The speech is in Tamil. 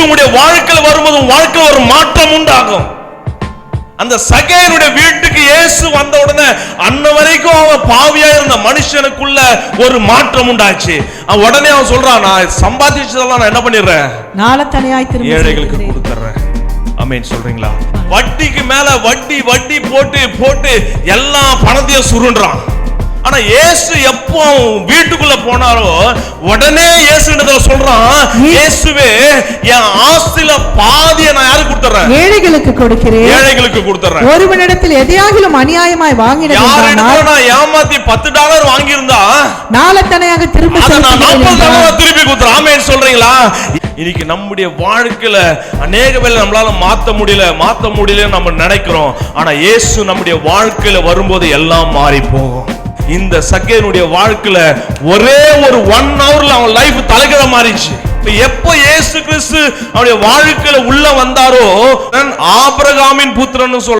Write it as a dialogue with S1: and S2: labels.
S1: உங்களுடைய வாழ்க்கையில் வரும்போது வாழ்க்கையில் ஒரு மாற்றம் உண்டாகும். அந்த சகேயுடைய வீட்டுக்கு இயேசு வந்த உடனே அன்ன வரைக்கும் அவன் பாவியா இருந்த மனுஷனுக்குள்ள ஒரு மாற்றம் உண்டாச்சு. உடனே அவன் சொல்றான், நான் சம்பாதிச்சதெல்லாம் நான் என்ன பண்ணிடுறேன்,
S2: நாளத்தனையாய் திரும்ப
S1: ஏழைகளுக்கு கொடுத்துறேன். ஆமென் சொல்றீங்களா? வட்டிக்கு மேல வட்டி வட்டி போட்டு போட்டு எல்லா பணத்தையும் சுருண்டுறான். ஆனா இயேசு எப்போ வீட்டுக்குள்ள போனாரோ உடனே இயேசுன்றத சொல்றான், இயேசுவே என் ஆஸ்தில பாதியை நான் யாருக்கு கொடுத்துறேன்,
S2: ஏழைகளுக்கு கொடுக்கிறேன்,
S1: ஏழைகளுக்கு கொடுத்துறேன்.
S2: ஒருவனிடத்தில் எதையாகிலும் அநியாயமாய் வாங்கினதானால்
S1: நான் ஏமாத்தி $10 வாங்கி இருந்தா
S2: நாளத்தனையாக திரும்ப
S1: நான் $40 திருப்பி கொடுத்துறேன். ஆமென் சொல்றீங்களா? இன்னைக்கு நம்முடைய வாழ்க்கையில அநேக வேளை நம்மளால மாத்த முடியல நம்ம நினைக்கிறோம். ஆனா இயேசு நம்முடைய வாழ்க்கையில வரும்போது எல்லாம் மாறி போகும். இந்த சக்கேனுடைய வாழ்க்கையில ஒரே ஒரு 1 hourல அவன் லைஃப் தலைகீழ மாறிச்சு. எப்போ இயேசு கிறிஸ்து அவனுடைய வாழ்க்கையில உள்ள வந்தாரோ ஆபிரகாமின் புத்திரன்னு சொல்ற